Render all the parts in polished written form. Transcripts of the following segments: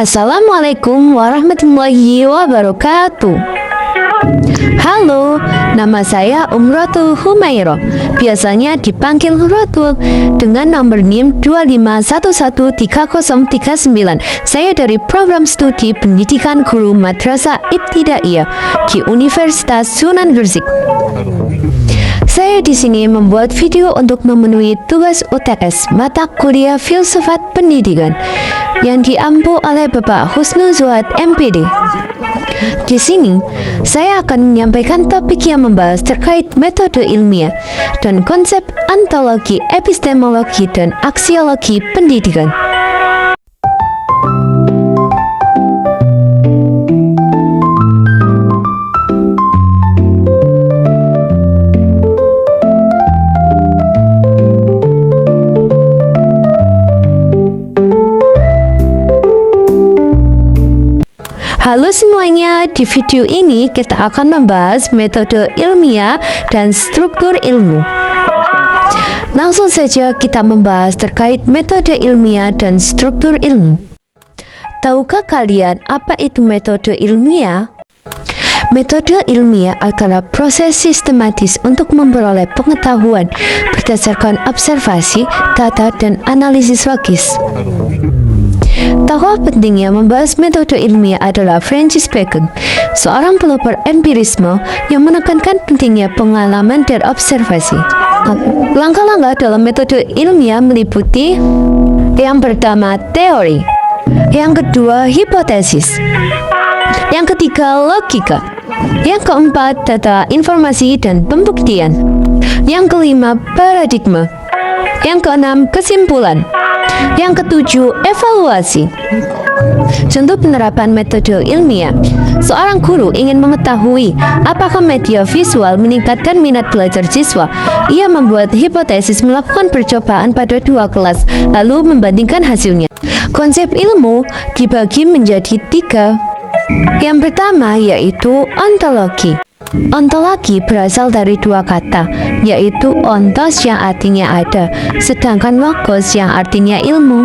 Assalamualaikum warahmatullahi wabarakatuh. Halo, nama saya Umratul Humairah, biasanya dipanggil Ratul, dengan nomor NIM 2511339. Saya dari program studi pendidikan guru Madrasah Ibtidaiyah di Universitas Sunan Gresik. Saya di sini membuat video untuk memenuhi tugas UTS mata kuliah Filsafat Pendidikan yang diampu oleh Bapak Husnul Zuhad MPD. Di sini, saya akan menyampaikan topik yang membahas terkait metode ilmiah dan konsep ontologi, epistemologi, dan aksiologi pendidikan. Halo semuanya, di video ini kita akan membahas metode ilmiah dan struktur ilmu. Langsung saja kita membahas terkait metode ilmiah dan struktur ilmu. Tahukah kalian apa itu metode ilmiah? Metode ilmiah adalah proses sistematis untuk memperoleh pengetahuan berdasarkan observasi, data, dan analisis logis. Tokoh penting yang membahas metode ilmiah adalah Francis Bacon, seorang pelopor empirisme yang menekankan pentingnya pengalaman dan observasi. Langkah-langkah dalam metode ilmiah meliputi: yang pertama, teori; yang kedua, hipotesis; yang ketiga, logika; yang keempat, data, informasi, dan pembuktian; yang kelima, paradigma; yang keenam, kesimpulan; yang ketujuh, evaluasi. Contoh penerapan metode ilmiah. Seorang guru ingin mengetahui apakah media visual meningkatkan minat belajar siswa. Ia membuat hipotesis, melakukan percobaan pada 2 kelas, lalu membandingkan hasilnya. Konsep ilmu dibagi menjadi 3. Yang pertama yaitu ontologi. Ontologi berasal dari 2 kata, yaitu ontos yang artinya ada, sedangkan logos yang artinya ilmu.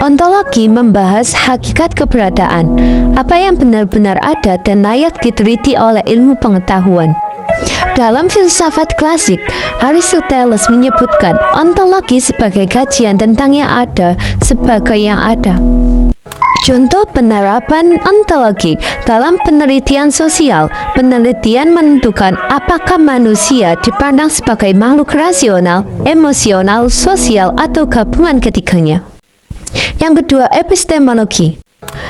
Ontologi membahas hakikat keberadaan, apa yang benar-benar ada dan layak diteliti oleh ilmu pengetahuan. Dalam filsafat klasik, Aristoteles menyebutkan ontologi sebagai kajian tentang yang ada sebagai yang ada. Contoh penerapan ontologi dalam penelitian sosial. Penelitian menentukan apakah manusia dipandang sebagai makhluk rasional, emosional, sosial, atau gabungan ketiganya. Yang kedua, epistemologi.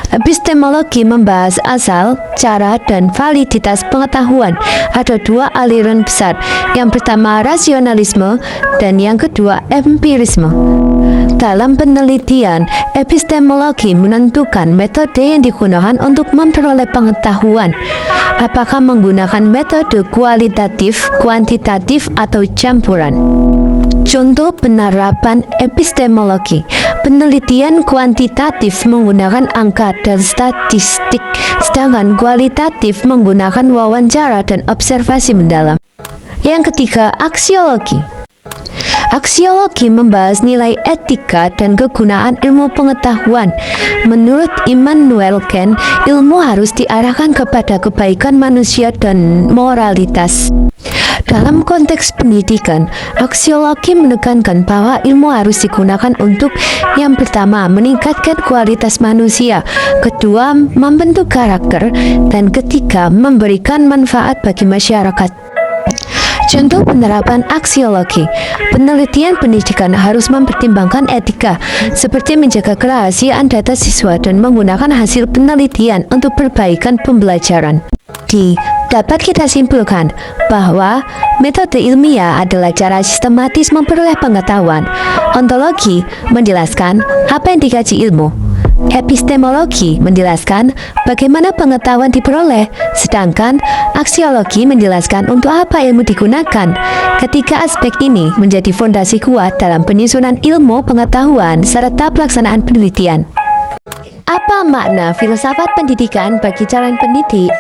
Epistemologi membahas asal, cara, dan validitas pengetahuan. Ada 2 aliran besar. Yang pertama, rasionalisme, dan yang kedua, empirisme. Dalam penelitian, epistemologi menentukan metode yang digunakan untuk memperoleh pengetahuan. Apakah menggunakan metode kualitatif, kuantitatif, atau campuran? Contoh penerapan epistemologi. Penelitian kuantitatif menggunakan angka dan statistik, sedangkan kualitatif menggunakan wawancara dan observasi mendalam. Yang ketiga, aksiologi. Aksiologi membahas nilai etika dan kegunaan ilmu pengetahuan. Menurut Immanuel Kant, ilmu harus diarahkan kepada kebaikan manusia dan moralitas. Dalam konteks pendidikan, aksiologi menekankan bahwa ilmu harus digunakan untuk: yang pertama, meningkatkan kualitas manusia; kedua, membentuk karakter; dan ketiga, memberikan manfaat bagi masyarakat. Contoh penerapan aksiologi. Penelitian pendidikan harus mempertimbangkan etika, seperti menjaga kerahasiaan data siswa dan menggunakan hasil penelitian untuk perbaikan pembelajaran. Dapat kita simpulkan bahwa metode ilmiah adalah cara sistematis memperoleh pengetahuan. Ontologi menjelaskan apa yang dikaji ilmu. Epistemologi menjelaskan bagaimana pengetahuan diperoleh, sedangkan aksiologi menjelaskan untuk apa ilmu digunakan. Ketiga aspek ini menjadi fondasi kuat dalam penyusunan ilmu pengetahuan serta pelaksanaan penelitian. Apa makna filsafat pendidikan bagi calon pendidik?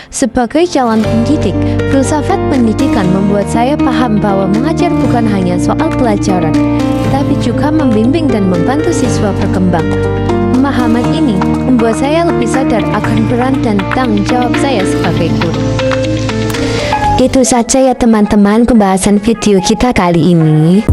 Sebagai calon pendidik, filsafat pendidikan membuat saya paham bahwa mengajar bukan hanya soal pelajaran, tapi juga membimbing dan membantu siswa berkembang. pemahaman ini membuat saya lebih sadar akan peran dan tanggung jawab saya sebagai guru. Itu saja ya teman-teman pembahasan video kita kali ini.